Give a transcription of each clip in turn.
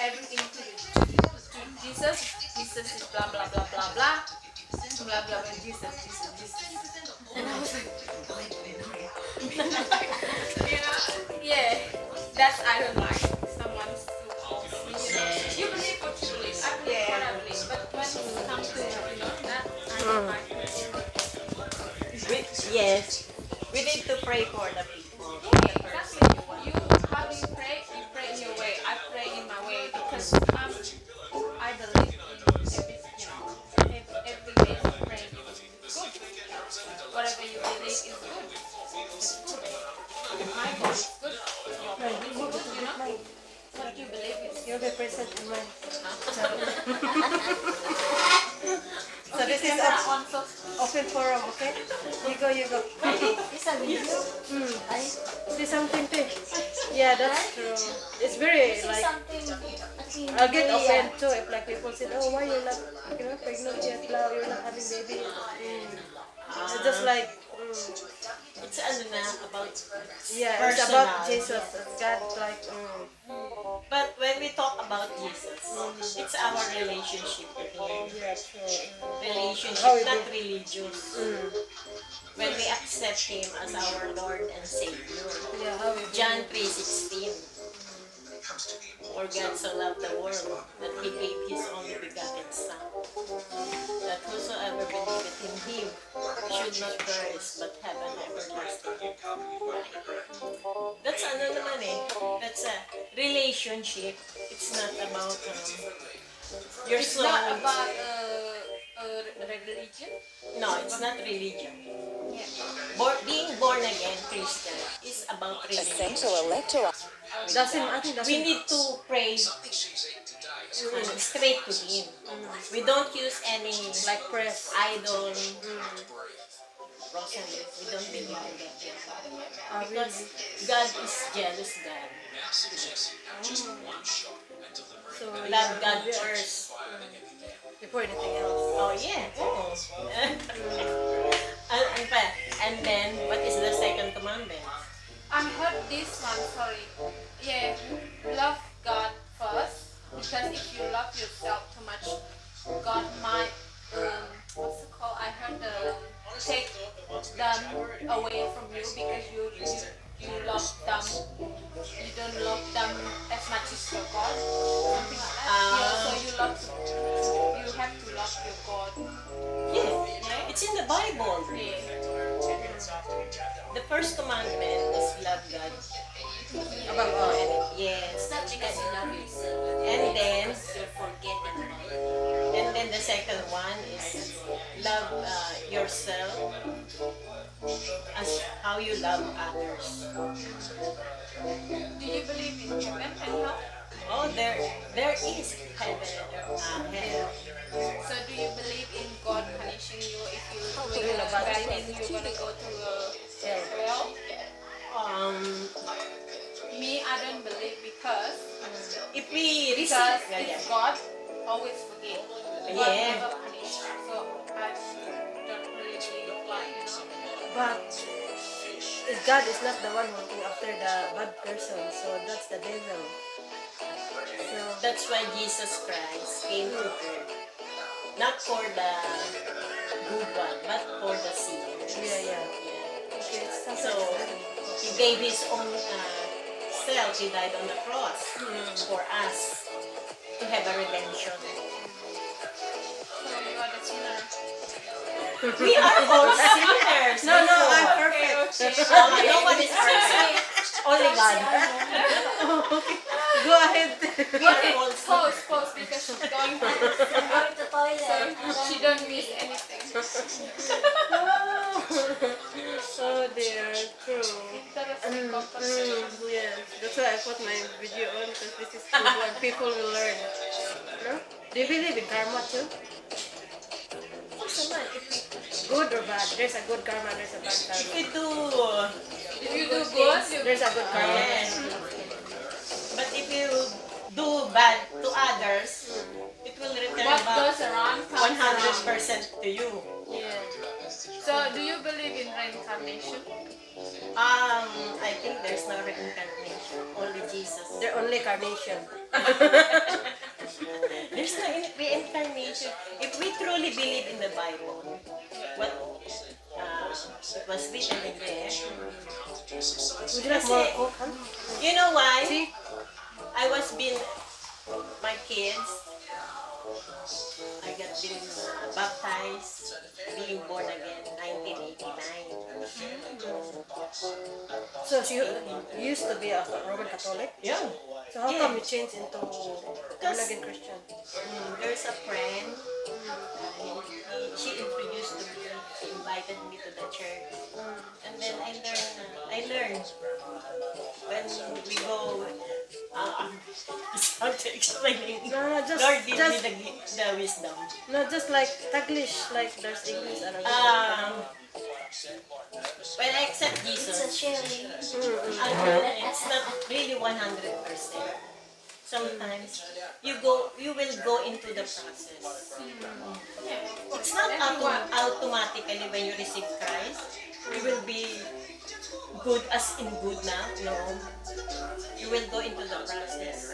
Everything to Jesus. Jesus is blah blah blah blah blah blah blah blah. Jesus. And I was like, yeah, that's I don't like someone's you believe what you believe. I believe what I believe, but when it comes to that, I don't like. Yes, we need to pray for the people. Yeah, exactly. How do you pray? You pray in your way. I pray in my way because I believe in every way of praying is good. Whatever you believe is good. It's good. My God is good. Your God is good, What you believe is You'll be present in mine. So this is open forum, okay? You go. Is a video? See something too. Yeah, that's true. It's very like I'll get offended too if like people say, oh, why you're not pregnant yet, now you're not having baby. It's just like It's about yeah, personal. it's about Jesus. God like But when we talk about Jesus, it's our relationship with Him. yeah, true. Relationship, not religious. When we accept Him as our Lord and Savior. Yeah, how we John 3:16. For God so loved the world that He gave His only begotten Son, that whosoever believeth in Him should not perish but have an everlasting life. That's that's a relationship. It's not about your It's soul. not about religion. No, it's not religion. Yeah. Being born again Christian is about religion. We need to pray straight to Him. We don't use any like press. idol, rosary. We don't believe in that. Because God is jealous God. So Love God first. before anything else. Oh yeah. And then, what is the second commandment? I heard this one, sorry. Yeah, love God first. Because if you love yourself too much, God might, what's it called? I heard take them away from you because you love them. You don't love them as much as your God. Something like that. So you have to love your God. Yeah, it's in the Bible. The first commandment is love God above all. Yes. Not because you love yourself. And then, You forget about and then the second one is love yourself as how you love others. Do you believe in heaven and hell? Oh, there is heaven and hell. So do you believe in God punishing you if you do a bad thing, you're gonna go to hell? Me, I don't believe because If we it's receive, God always forgive. God Yeah. never punish. So I don't really believe like But God is not the one looking after the bad person, so that's the devil. So that's why Jesus Christ came to earth, not for the good one, but for the sinners. yeah. Okay, So He gave His own self. He died on the cross for us to have a redemption. so you are the sinner. We are all sinners. No, I'm before. perfect. No one is perfect. Only God. Go ahead. We are all sinners. Pause because she's going to the toilet. So she don't miss anything. Oh dear, true. Literal virus may compensation. Yeah, that's why I put my video on because this is good what people will learn. No? Do you believe in karma too? Also man, Good or bad? There's a good karma, there's a bad if karma. you do If you do good, you There's a good karma. yes. But if you do bad to others, it will return what back goes around comes around. 100% to you. Yeah. So, do you believe in reincarnation? I think there's no reincarnation, only Jesus. They're only carnation. There's no reincarnation. If we truly believe in the Bible, what it was written in there, Would you like more coke, huh? you know why? See? I was being, my kids, I got been baptized, being born again, 1989. So you used to be a Roman Catholic? Yeah. So how come you changed into born again Christian? There's a friend, she introduced to me, she invited me to the church. And then I learned when we go, it's hard to explain. No, just, Lord give just me the wisdom. no, just like Taglish, like there's English and When I accept Jesus, it's not really 100%. Sometimes you will go into the process. It's not automatically when you receive Christ, you will be good as in good now. No, you will go into the process.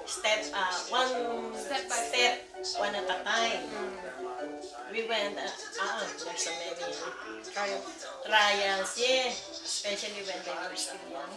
Step by step, one at a time. We went, there's so many trials, yeah, especially when they were still young.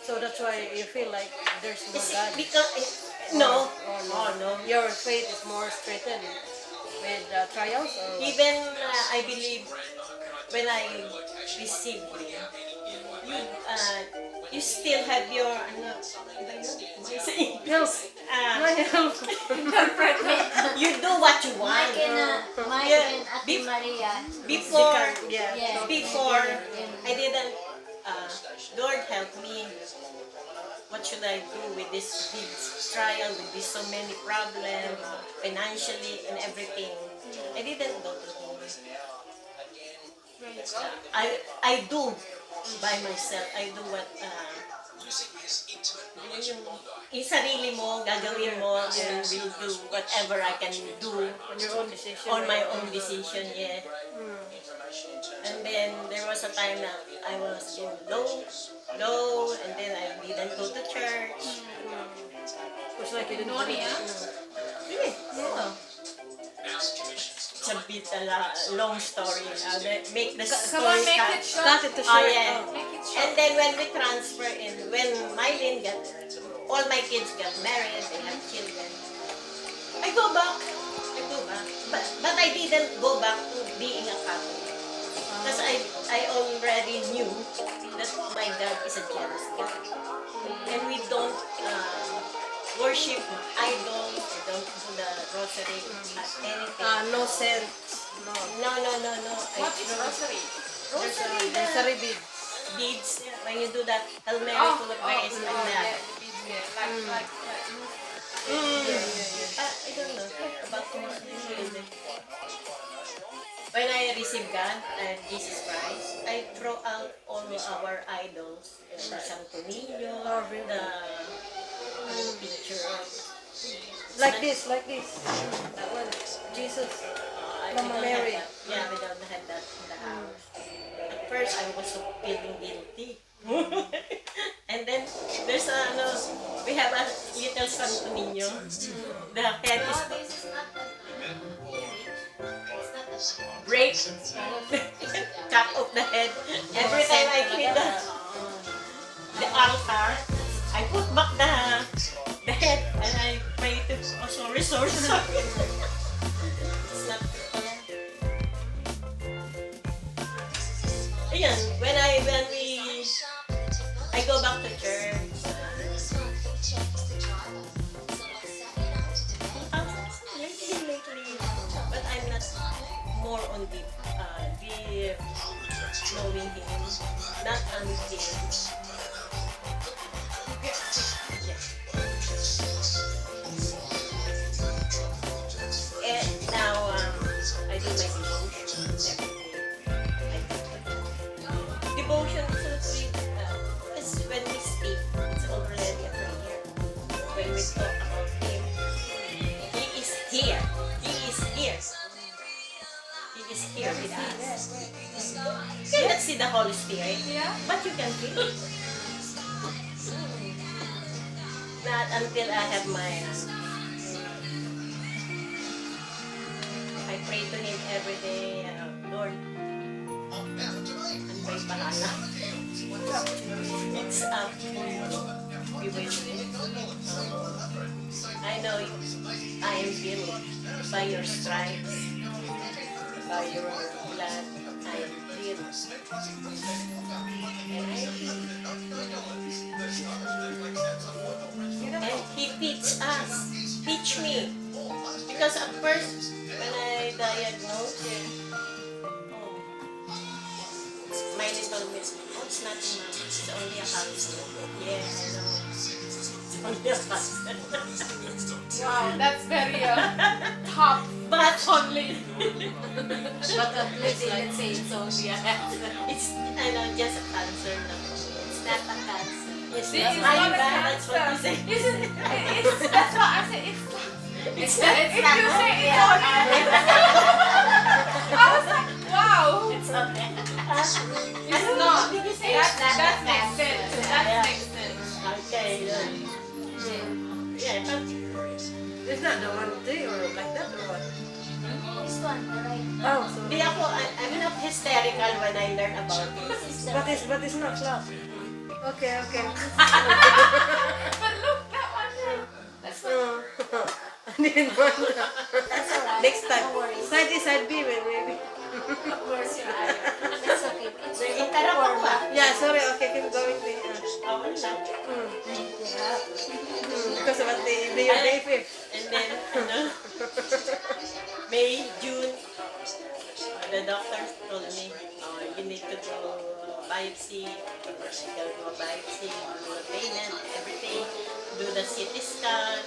so that's why you feel like there's no Is God. it because, no, no. Your faith is more straightened with trials or what? Even I believe when I received Him, you still have your, Help! My help! you do what you want. Mike Yeah. and Ate Maria. Before, Yeah. before, I didn't, Lord help me. What should I do with this big trial, with this so many problems, financially and everything? I didn't go to Him. I do by myself. I do what, yung sarili mo, gagawin mo, and will do whatever I can do On your own decision. on my own decision, yeah. And then there was a time that I was in low, and then I didn't go to church. It's like you didn't Noni, ah? Really? Yeah. It's a bit long story. Make the Come on, story make cut. it short. Cut it to Oh, short. yeah. Make it short. And then when we transfer in, when Mylene all my kids got married, they have children, I go back. But I didn't go back to being a Catholic. Because I already knew that my God is a jealous God. And we don't worship idols, we don't do the rosary, anything. No sense. No. No. What is rosary? Rosary bead. Beads, when you do that, Hail Mary, full of grace, like that. Yeah, the beads, yeah. Like I don't know about Muslims. When I receive God and Jesus Christ, I throw out all our idols, the Santo Niño, the picture of Like this. That one. Jesus. Mama Mary. Yeah, we don't have that in the house. At first, I was feeling guilty. And then, there's we have a little Santo Niño. The head is This is not break, cut off the head. Every time I clean the altar, I put back the head and I pray to, sorry. It's not Ayan, when I go back to church, lately, but I'm not more on the not until. Yeah. And now I do my devotion every day. Devotion is when we speak, it's already a prayer. When we talk about Him, He is here. He is here. He is here with us. You cannot see the Holy Spirit, Yeah. but you can feel it. Not until I have my... I pray to Him every day, Lord, ang may bahala. It's up to you. You will. I know I am healed by your stripes, by your blood. I am healed. And I feel. And He teach us. Teach me. Because at first, when I diagnosed it, my little miss, oh, it's nothing, ma'am. It's only a cancer. Yeah, I know. It's only a cancer. Wow, that's very tough. But Only. But at least let's say it's only a cancer. it's, I know, just a cancer. It's not a cancer. Yes, This that's is my not a bad. That's what you cancer. say. That's what I said. It's If you say it's only I was like, wow. It's okay. It's not. Did you say That makes sense. That makes sense. Okay. Yeah, but It's not the one day or like that or what? This one, right? Oh, so di ako, I'm not hysterical when I learn about this. but it's not love. Okay, okay. But look, that one. That's what. I didn't want that. That's alright. Next time. No worries. Side A, side B, maybe. Of course you are. That's okay. It's Interrupt ako ba? Yeah, sorry. Okay, keep going. Okay lang. Because of what they your day fifth. And then, May, June, the doctor told me, you need to do biopsy. I go to a biopsy, do a payment, everything, do the CT scan,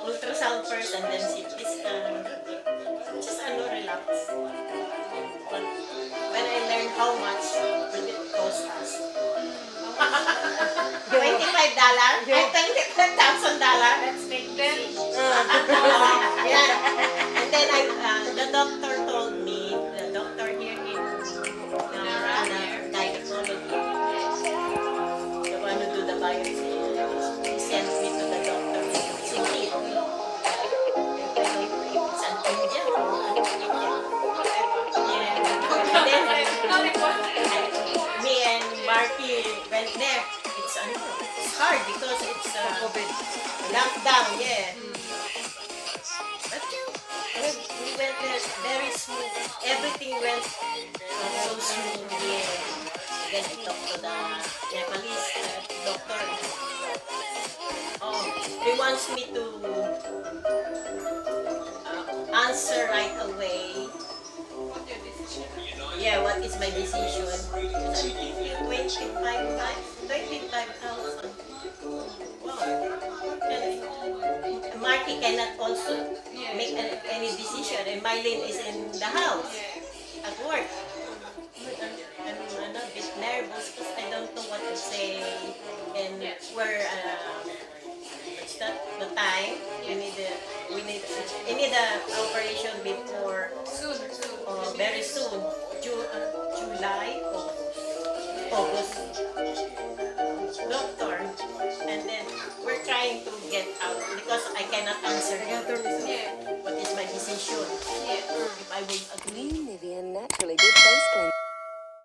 ultrasound first, and then CT scan. Just relax. But when I learned how much will it cost us, $25? Ay, $25,000. Let's make them. Yeah. And then the doctor told me, the doctor here in gynecology, the one who do the biopsy, he sent me to the doctor in Sydney. It's an Indian. Yeah. And then me and Marky went there. It's hard because it's lockdown, yeah. But we went there very smooth. Everything went so smooth, yeah. Then we talked to the Nepalese doctor. He wants me to answer right away. What's your decision? Yeah, what is my decision? I'm thinking 25,000. Wow. And Marty cannot also make any decision, and Mylene is in the house at work. I'm a bit nervous because I don't know what to say, and where it's not the time. We need the operation before Soon. very soon, July or August. Doctor, and then we're trying to get out because I cannot answer him.